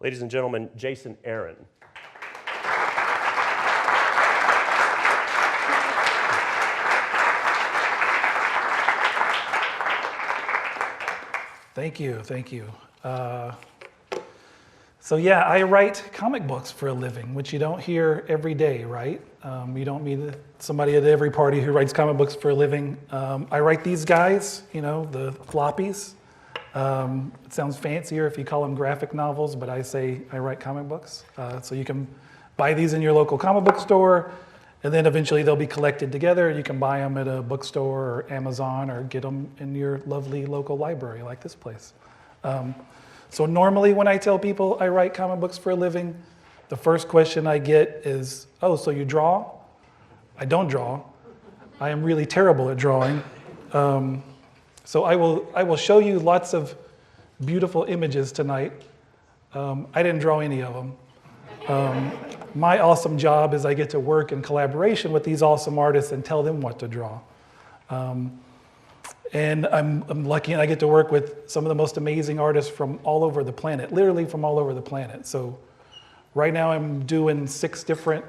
Ladies and gentlemen, Jason Aaron. Thank you, thank you. So yeah, I write comic books for a living, which you don't hear every day, right? You don't meet somebody at every party who writes comic books for a living. I write these guys, you know, the floppies. It sounds fancier if you call them graphic novels, but I say I write comic books. So you can buy these in your local comic book store, and then eventually they'll be collected together. You can buy them at a bookstore or Amazon, or get them in your lovely local library like this place. So normally when I tell people I write comic books for a living, the first question I get is, oh, so you draw? I don't draw. I am really terrible at drawing. So I will show you lots of beautiful images tonight. I didn't draw any of them. My awesome job is I get to work in collaboration with these awesome artists and tell them what to draw. And I'm lucky and I get to work with some of the most amazing artists from all over the planet, literally from all over the planet. So right now I'm doing 6 different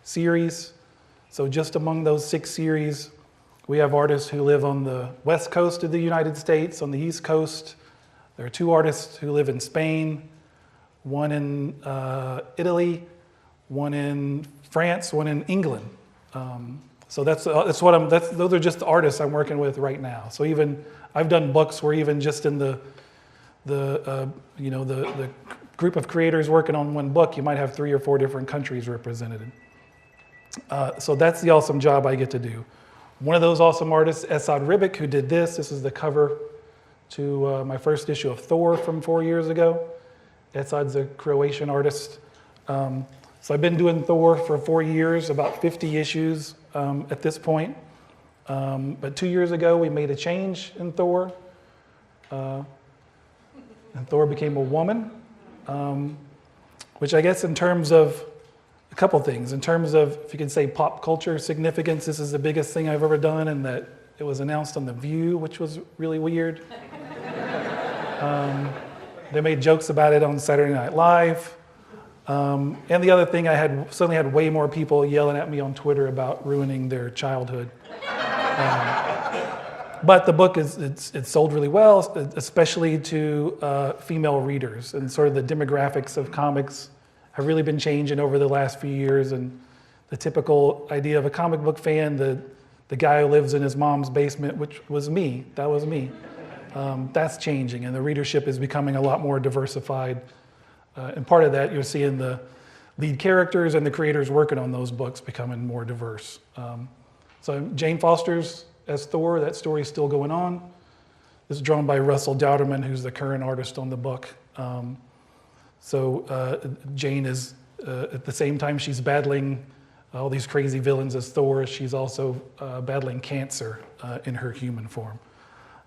series. So just among those 6 series, we have artists who live on the west coast of the United States, on the east coast. There are 2 artists who live in Spain, one in Italy, one in France, one in England. So that's what those are just the artists I'm working with right now. So even I've done books where even just in the group of creators working on one book, you might have 3 or 4 different countries represented. So that's the awesome job I get to do. One of those awesome artists, Esad Ribic, who did this. This is the cover to my first issue of Thor from 4 years ago. Esad's a Croatian artist. So I've been doing Thor for 4 years, about 50 issues at this point. But 2 years ago, we made a change in Thor. And Thor became a woman, which I guess in terms of a couple things. In terms of, if you can say, pop culture significance, this is the biggest thing I've ever done, and that it was announced on The View, which was really weird. They made jokes about it on Saturday Night Live. And the other thing, I suddenly had way more people yelling at me on Twitter about ruining their childhood. But the book it's sold really well, especially to female readers, and sort of the demographics of comics have really been changing over the last few years. And the typical idea of a comic book fan, the guy who lives in his mom's basement, which was me, that was me. That's changing, and the readership is becoming a lot more diversified. And part of that, you're seeing the lead characters and the creators working on those books becoming more diverse. So Jane Foster's as Thor, that story is still going on. This is drawn by Russell Dowderman, who's the current artist on the book. Jane is, at the same time she's battling all these crazy villains as Thor, she's also battling cancer in her human form.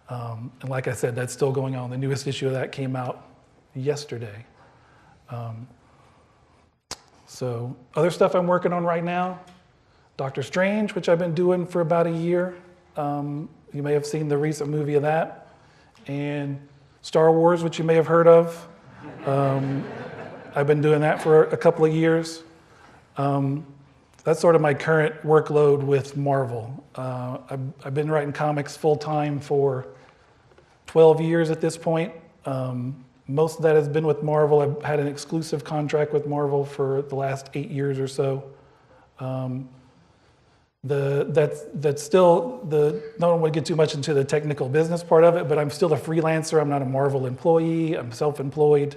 And like I said, that's still going on. The newest issue of that came out yesterday. So other stuff I'm working on right now, Doctor Strange, which I've been doing for about a year. You may have seen the recent movie of that. And Star Wars, which you may have heard of. I've been doing that for a couple of years. That's sort of my current workload with Marvel. I've been writing comics full-time for 12 years at this point. Most of that has been with Marvel. I've had an exclusive contract with Marvel for the last 8 years or so. That's still I don't want to get too much into the technical business part of it, but I'm still a freelancer. I'm not a Marvel employee. I'm self-employed.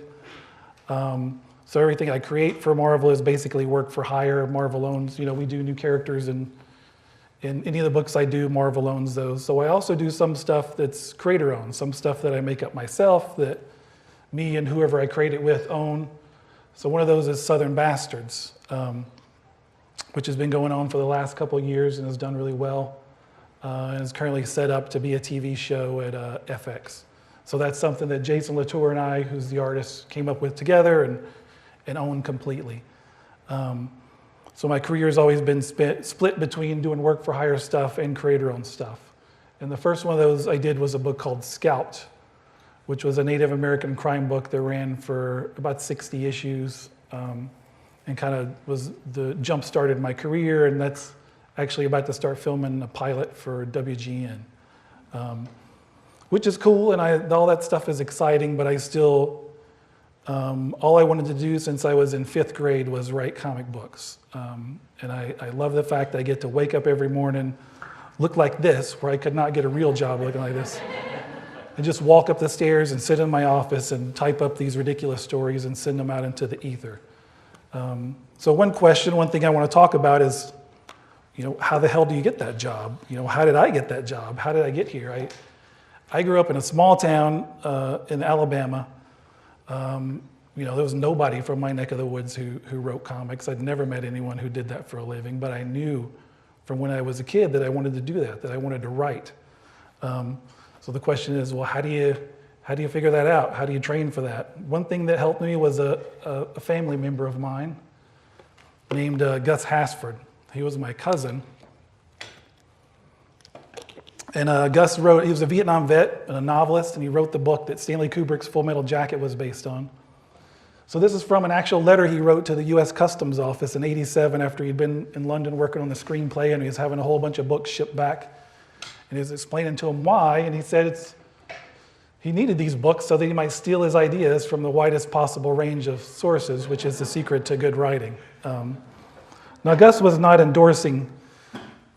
So everything I create for Marvel is basically work for hire. Marvel owns, we do new characters, and in any of the books I do, Marvel owns those. So I also do some stuff that's creator-owned, some stuff that I make up myself that me and whoever I create it with own. So one of those is Southern Bastards, which has been going on for the last couple of years and has done really well, and is currently set up to be a TV show at FX. So that's something that Jason Latour and I, who's the artist, came up with together and own completely. So my career has always been split between doing work for hire stuff and creator-owned stuff. And the first one of those I did was a book called Scalped, which was a Native American crime book that ran for about 60 issues, and kind of was the jump started my career, and that's actually about to start filming a pilot for WGN, which is cool, and all that stuff is exciting, but I still, all I wanted to do since I was in 5th grade was write comic books. And I love the fact that I get to wake up every morning, look like this, where I could not get a real job looking like this, and just walk up the stairs and sit in my office and type up these ridiculous stories and send them out into the ether. So one thing I want to talk about is, how the hell do you get that job? How did I get that job? How did I get here? I grew up in a small town in Alabama. There was nobody from my neck of the woods who wrote comics. I'd never met anyone who did that for a living, but I knew from when I was a kid that I wanted to do that I wanted to write. So the question is, well, how do you figure that out? How do you train for that? One thing that helped me was a family member of mine named Gus Hasford. He was my cousin. And Gus he was a Vietnam vet and a novelist, and he wrote the book that Stanley Kubrick's Full Metal Jacket was based on. So this is from an actual letter he wrote to the U.S. Customs Office in '87 after he'd been in London working on the screenplay, and he was having a whole bunch of books shipped back. And he was explaining to him why, and he said he needed these books so that he might steal his ideas from the widest possible range of sources, which is the secret to good writing. Now, Gus was not endorsing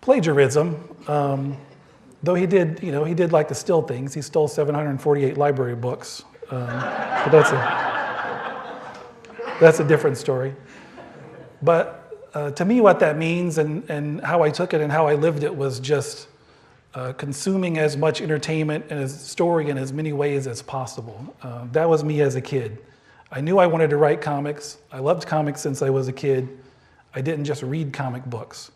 plagiarism, though he did like to steal things. He stole 748 library books, but that's a different story. But to me, what that means and how I took it and how I lived it was just consuming as much entertainment and as story in as many ways as possible. That was me as a kid. I knew I wanted to write comics. I loved comics since I was a kid. I didn't just read comic books.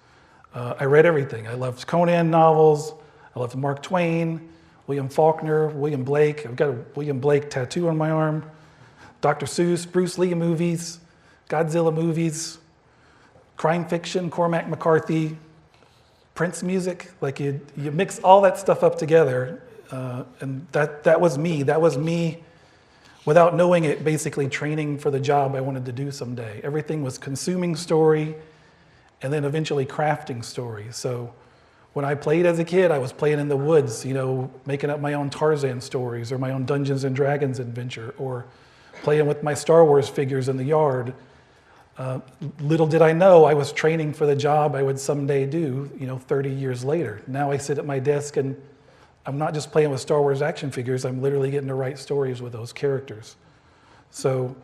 I read everything. I loved Conan novels. I loved Mark Twain, William Faulkner, William Blake. I've got a William Blake tattoo on my arm. Dr. Seuss, Bruce Lee movies, Godzilla movies, crime fiction, Cormac McCarthy, Prince music. Like you mix all that stuff up together, and that was me. That was me without knowing it, basically training for the job I wanted to do someday. Everything was consuming story and then eventually crafting story. So when I played as a kid, I was playing in the woods, making up my own Tarzan stories or my own Dungeons and Dragons adventure, or playing with my Star Wars figures in the yard. Little did I know I was training for the job I would someday do, 30 years later. Now I sit at my desk and I'm not just playing with Star Wars action figures, I'm literally getting to write stories with those characters. So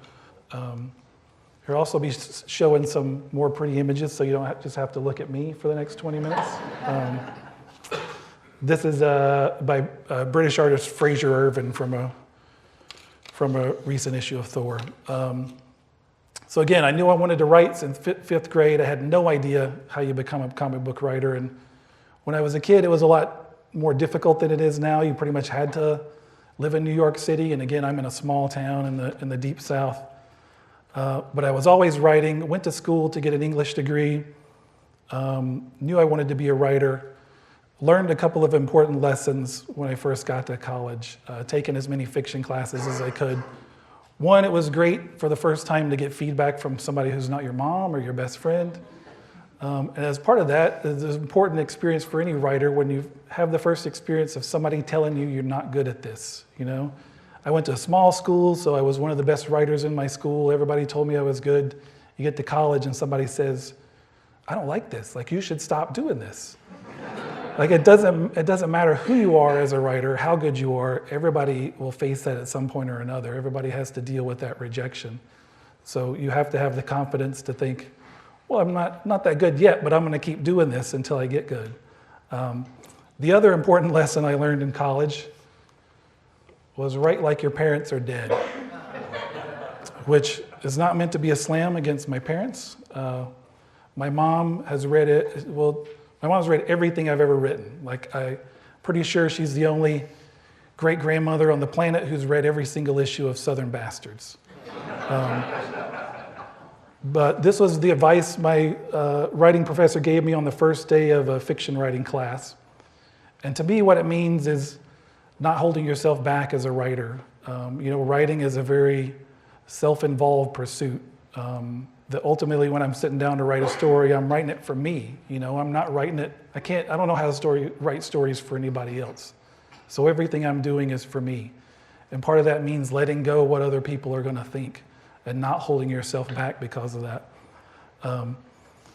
here I'll also be showing some more pretty images so you don't just have to look at me for the next 20 minutes. This is by British artist Fraser Irvin from a recent issue of Thor. So again, I knew I wanted to write since 5th grade. I had no idea how you become a comic book writer. And when I was a kid, it was a lot more difficult than it is now. You pretty much had to live in New York City. And again, I'm in a small town in the deep South. But I was always writing, went to school to get an English degree, knew I wanted to be a writer, learned a couple of important lessons when I first got to college, taken as many fiction classes as I could. One, it was great for the first time to get feedback from somebody who's not your mom or your best friend. And as part of that, it's an important experience for any writer when you have the first experience of somebody telling you you're not good at this, I went to a small school, so I was one of the best writers in my school. Everybody told me I was good. You get to college and somebody says, I don't like this. Like, you should stop doing this. Like, it doesn't matter who you are as a writer, how good you are. Everybody will face that at some point or another. Everybody has to deal with that rejection. So you have to have the confidence to think, well, I'm not that good yet, but I'm going to keep doing this until I get good. The other important lesson I learned in college was write like your parents are dead, which is not meant to be a slam against my parents. My mom has read it. Well, my mom's read everything I've ever written. Like, I'm pretty sure she's the only great-grandmother on the planet who's read every single issue of Southern Bastards. But this was the advice my writing professor gave me on the first day of a fiction writing class. And to me, what it means is not holding yourself back as a writer. Writing is a very self-involved pursuit. That ultimately, when I'm sitting down to write a story, I'm writing it for me. I'm not writing it. I don't know how to write stories for anybody else. So everything I'm doing is for me. And part of that means letting go what other people are going to think and not holding yourself back because of that.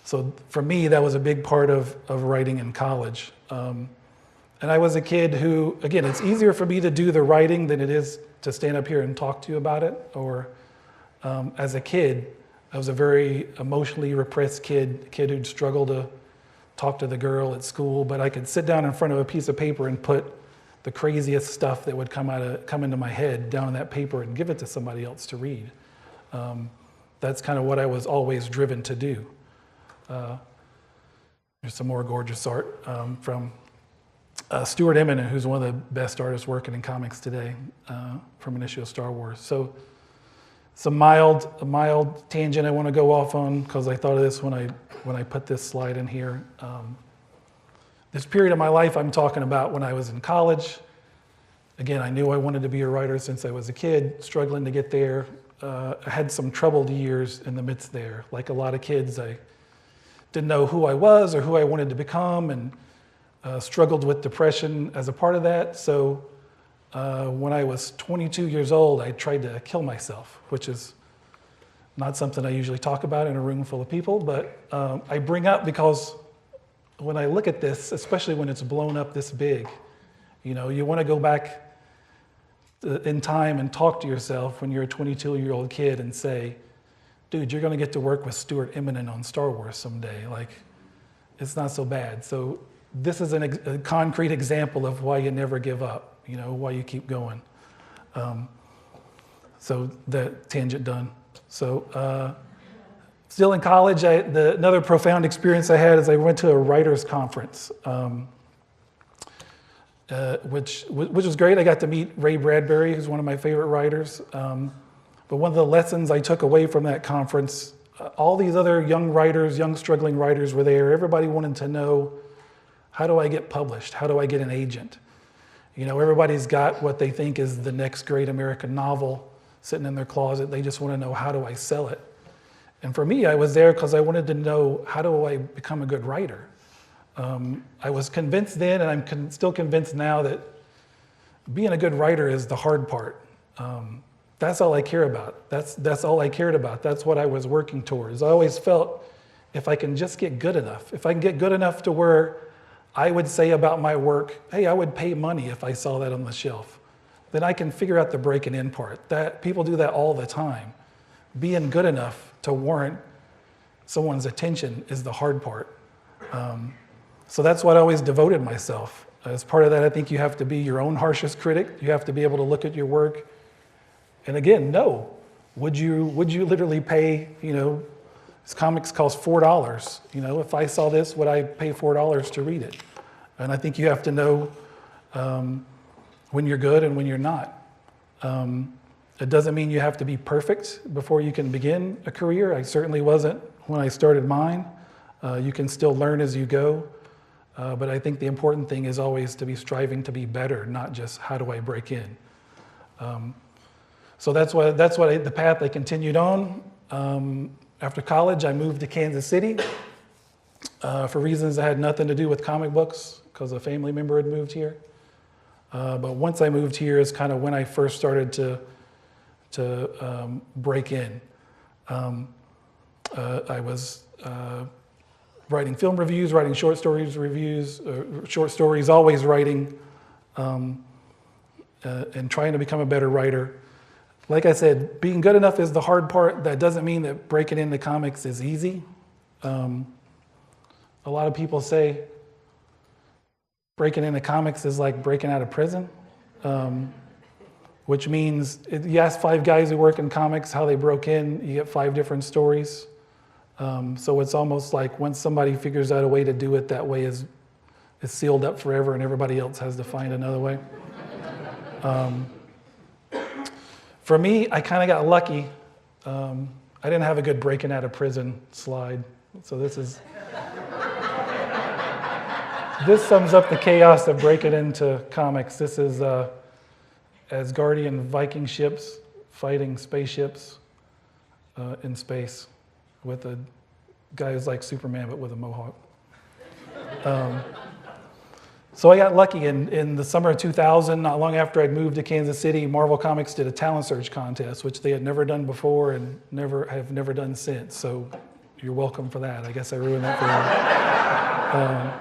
So for me, that was a big part of writing in college. And I was a kid who, again, it's easier for me to do the writing than it is to stand up here and talk to you about it. Or as a kid, I was a very emotionally repressed kid who'd struggle to talk to the girl at school, but I could sit down in front of a piece of paper and put the craziest stuff that would come into my head down on that paper and give it to somebody else to read. That's kind of what I was always driven to do. There's some more gorgeous art from Stuart Immonen, who's one of the best artists working in comics today, from an issue of Star Wars. So a mild tangent I want to go off on, because I thought of this when I put this slide in here. This period of my life I'm talking about when I was in college. Again, I knew I wanted to be a writer since I was a kid, struggling to get there. I had some troubled years in the midst there. Like a lot of kids, I didn't know who I was or who I wanted to become, and struggled with depression as a part of that. So when I was 22 years old, I tried to kill myself, which is not something I usually talk about in a room full of people, but I bring up because when I look at this, especially when it's blown up this big, you want to go back in time and talk to yourself when you're a 22-year-old kid and say, dude, you're going to get to work with Stuart Immonen on Star Wars someday. Like, it's not so bad. So this is a concrete example of why you never give up, why you keep going. So that tangent done. So still in college, another profound experience I had is I went to a writer's conference, which was great. I got to meet Ray Bradbury, who's one of my favorite writers. But one of the lessons I took away from that conference, all these other young struggling writers were there. Everybody wanted to know, how do I get published? How do I get an agent? Everybody's got what they think is the next great American novel sitting in their closet. They just want to know, how do I sell it? And for me, I was there because I wanted to know, how do I become a good writer? I was convinced then, and I'm still convinced now, that being a good writer is the hard part. That's all I care about. That's all I cared about. That's what I was working towards. I always felt, if I can just get good enough, if I can get good enough to where I would say about my work, hey, I would pay money if I saw that on the shelf, then I can figure out the break and in part. That people do that all the time. Being good enough to warrant someone's attention is the hard part. So that's what I always devoted myself. As part of that, I think you have to be your own harshest critic. You have to be able to look at your work. And again, no. Would you literally pay, this comics cost $4. If I saw this, would I pay $4 to read it? And I think you have to know when you're good and when you're not. It doesn't mean you have to be perfect before you can begin a career. I certainly wasn't when I started mine. You can still learn as you go. But I think the important thing is always to be striving to be better, not just how do I break in. So that's the path I continued on. After college, I moved to Kansas City for reasons that had nothing to do with comic books, because a family member had moved here. But once I moved here is kind of when I first started to break in. I was writing film reviews, writing short stories reviews, short stories, always writing, and trying to become a better writer. Like I said, being good enough is the hard part. That doesn't mean that breaking into comics is easy. A lot of people say breaking into comics is like breaking out of prison, which means you ask 5 guys who work in comics how they broke in, you get 5 different stories. So it's almost like once somebody figures out a way to do it, that way is sealed up forever and everybody else has to find another way. For me, I kind of got lucky. I didn't have a good breaking out of prison slide. So this sums up the chaos of breaking into comics. This is Asgardian Viking ships fighting spaceships in space with a guy who's like Superman but with a mohawk. So I got lucky in the summer of 2000, not long after I'd moved to Kansas City. Marvel Comics did a talent search contest, which they had never done before and have never done since. So you're welcome for that. I guess I ruined that for you.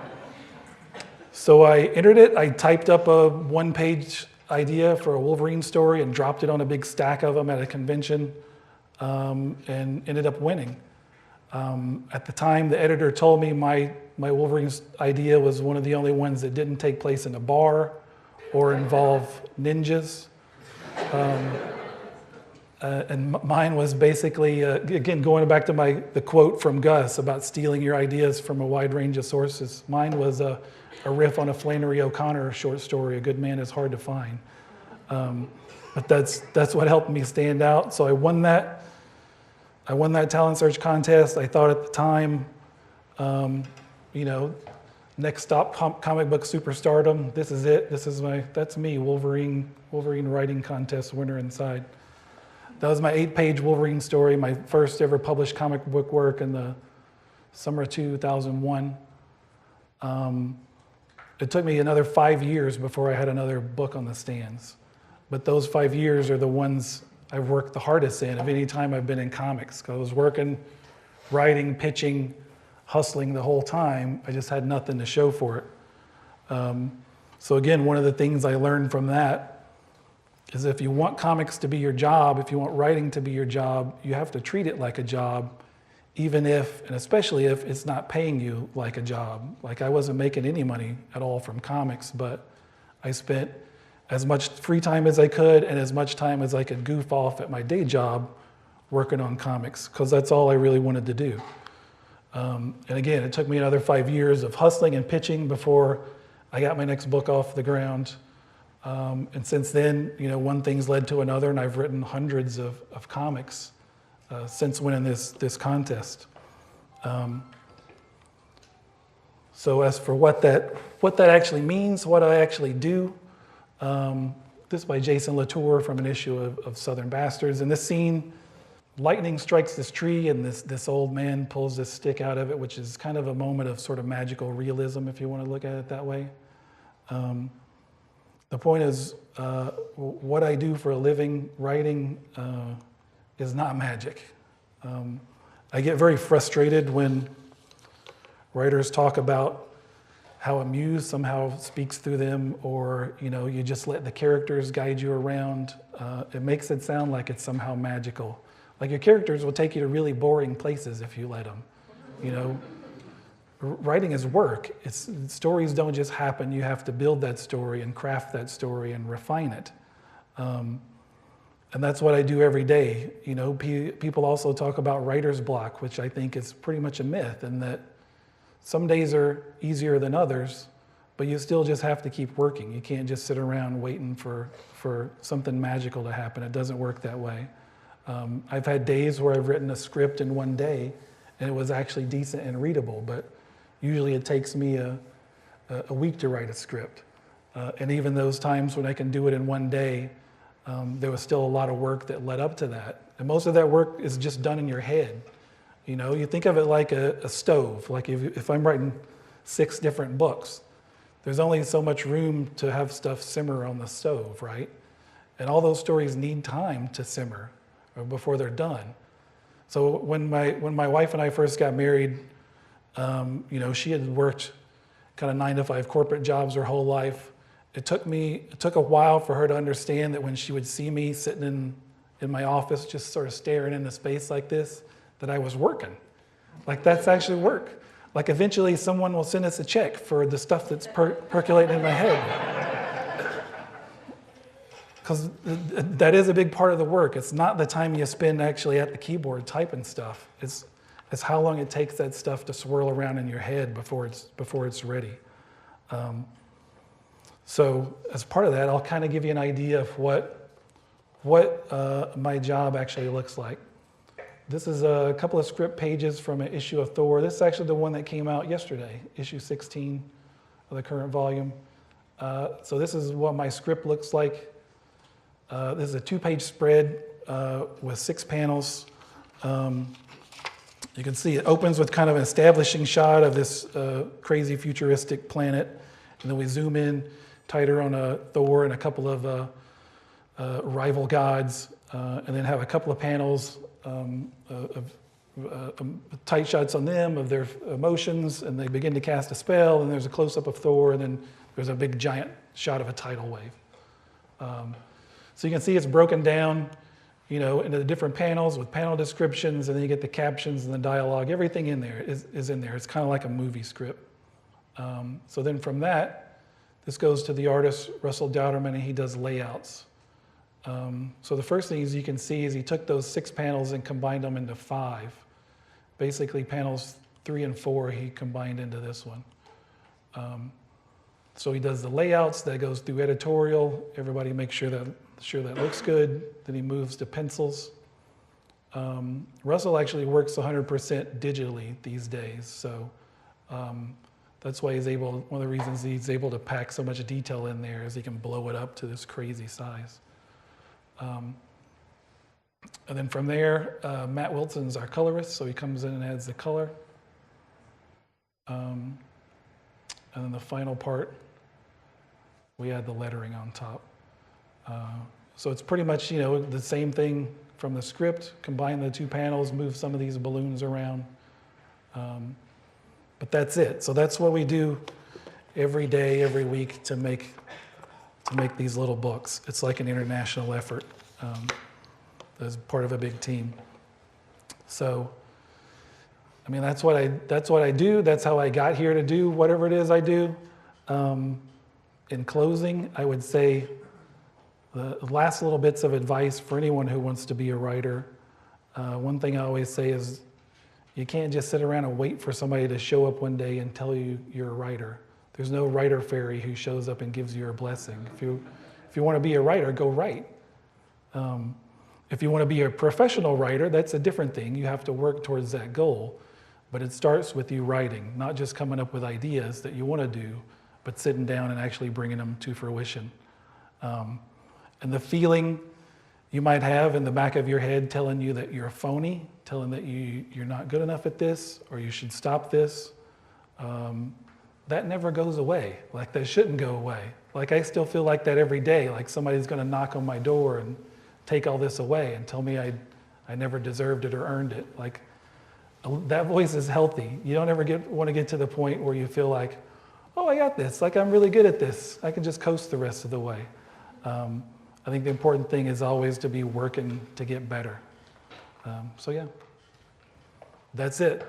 So I entered it. I typed up a one-page idea for a Wolverine story and dropped it on a big stack of them at a convention, and ended up winning. At the time, the editor told me my Wolverine idea was one of the only ones that didn't take place in a bar or involve ninjas. And mine was basically, again, going back to the quote from Gus about stealing your ideas from a wide range of sources. Mine was a riff on a Flannery O'Connor short story, A Good Man is Hard to Find. But that's what helped me stand out. So I won that talent search contest. I thought at the time, next stop, comic book superstardom. This is it. That's me, Wolverine writing contest winner inside. That was my 8-page Wolverine story, my first ever published comic book work in the summer of 2001. It took me another 5 years before I had another book on the stands. But those 5 years are the ones I've worked the hardest in of any time I've been in comics. 'Cause I was working, writing, pitching, hustling the whole time. I just had nothing to show for it. So again, one of the things I learned from that is if you want comics to be your job, if you want writing to be your job, you have to treat it like a job, even if, and especially if it's not paying you like a job. Like I wasn't making any money at all from comics, but I spent as much free time as I could and as much time as I could goof off at my day job working on comics, because that's all I really wanted to do. And again, it took me another 5 years of hustling and pitching before I got my next book off the ground. And since then, one thing's led to another, and I've written hundreds of comics since winning this contest. So as for what that actually means, what I actually do, this is by Jason Latour from an issue of Southern Bastards. In this scene, lightning strikes this tree and this old man pulls this stick out of it, which is kind of a moment of sort of magical realism, if you want to look at it that way. The point is, what I do for a living, writing, is not magic. I get very frustrated when writers talk about how a muse somehow speaks through them, or you just let the characters guide you around. It makes it sound like it's somehow magical. Like your characters will take you to really boring places if you let them. Writing is work. Stories don't just happen. You have to build that story and craft that story and refine it. And that's what I do every day. People also talk about writer's block, which I think is pretty much a myth, and that some days are easier than others, but you still just have to keep working. You can't just sit around waiting for something magical to happen. It doesn't work that way. I've had days where I've written a script in one day and it was actually decent and readable, but usually it takes me a week to write a script. And even those times when I can do it in one day, there was still a lot of work that led up to that. And most of that work is just done in your head. You think of it like a stove. Like if I'm writing 6 different books, there's only so much room to have stuff simmer on the stove, right? And all those stories need time to simmer before they're done. So when my wife and I first got married, she had worked kind of 9-to-5 corporate jobs her whole life. It took a while for her to understand that when she would see me sitting in my office just sort of staring into space like this, that I was working. Like that's actually work. Like eventually someone will send us a check for the stuff that's percolating in my head. Because that is a big part of the work. It's not the time you spend actually at the keyboard typing stuff. It's how long it takes that stuff to swirl around in your head before it's ready. So as part of that, I'll kind of give you an idea of what my job actually looks like. This is a couple of script pages from an issue of Thor. This is actually the one that came out yesterday, issue 16 of the current volume. So this is what my script looks like This is a 2-page spread with 6 panels. You can see it opens with kind of an establishing shot of this crazy futuristic planet. And then we zoom in tighter on Thor and a couple of rival gods, and then have a couple of panels of tight shots on them, of their emotions, and they begin to cast a spell, and there's a close-up of Thor, and then there's a big giant shot of a tidal wave. So you can see it's broken down, into the different panels with panel descriptions, and then you get the captions and the dialogue. Everything in there is in there. It's kind of like a movie script. So then from that, this goes to the artist, Russell Dowderman, and he does layouts. So the first thing you can see is he took those 6 panels and combined them into 5. Basically, panels 3 and 4 he combined into this one. So he does the layouts, that goes through editorial. Everybody makes sure that looks good. Then he moves to pencils. Russell actually works 100% digitally these days, so that's why one of the reasons he's able to pack so much detail in there is he can blow it up to this crazy size. And then from there, Matt Wilson's our colorist, so he comes in and adds the color. And then the final part, we add the lettering on top. So it's pretty much, the same thing from the script, combine the 2 panels, move some of these balloons around. But that's it. So that's what we do every day, every week to make these little books. It's like an international effort as part of a big team. So, that's what I do. That's how I got here to do whatever it is I do. In closing, I would say the last little bits of advice for anyone who wants to be a writer. One thing I always say is you can't just sit around and wait for somebody to show up one day and tell you you're a writer. There's no writer fairy who shows up and gives you a blessing. If you want to be a writer, go write. If you want to be a professional writer, that's a different thing. You have to work towards that goal. But it starts with you writing, not just coming up with ideas that you want to do, but sitting down and actually bringing them to fruition. And the feeling you might have in the back of your head telling you that you're a phony, telling that you're not good enough at this, or you should stop this, that never goes away. Like, that shouldn't go away. Like, I still feel like that every day, like somebody's going to knock on my door and take all this away and tell me I never deserved it or earned it. Like, that voice is healthy. You don't ever want to get to the point where you feel like, oh, I got this. Like, I'm really good at this. I can just coast the rest of the way. I think the important thing is always to be working to get better. So yeah, that's it.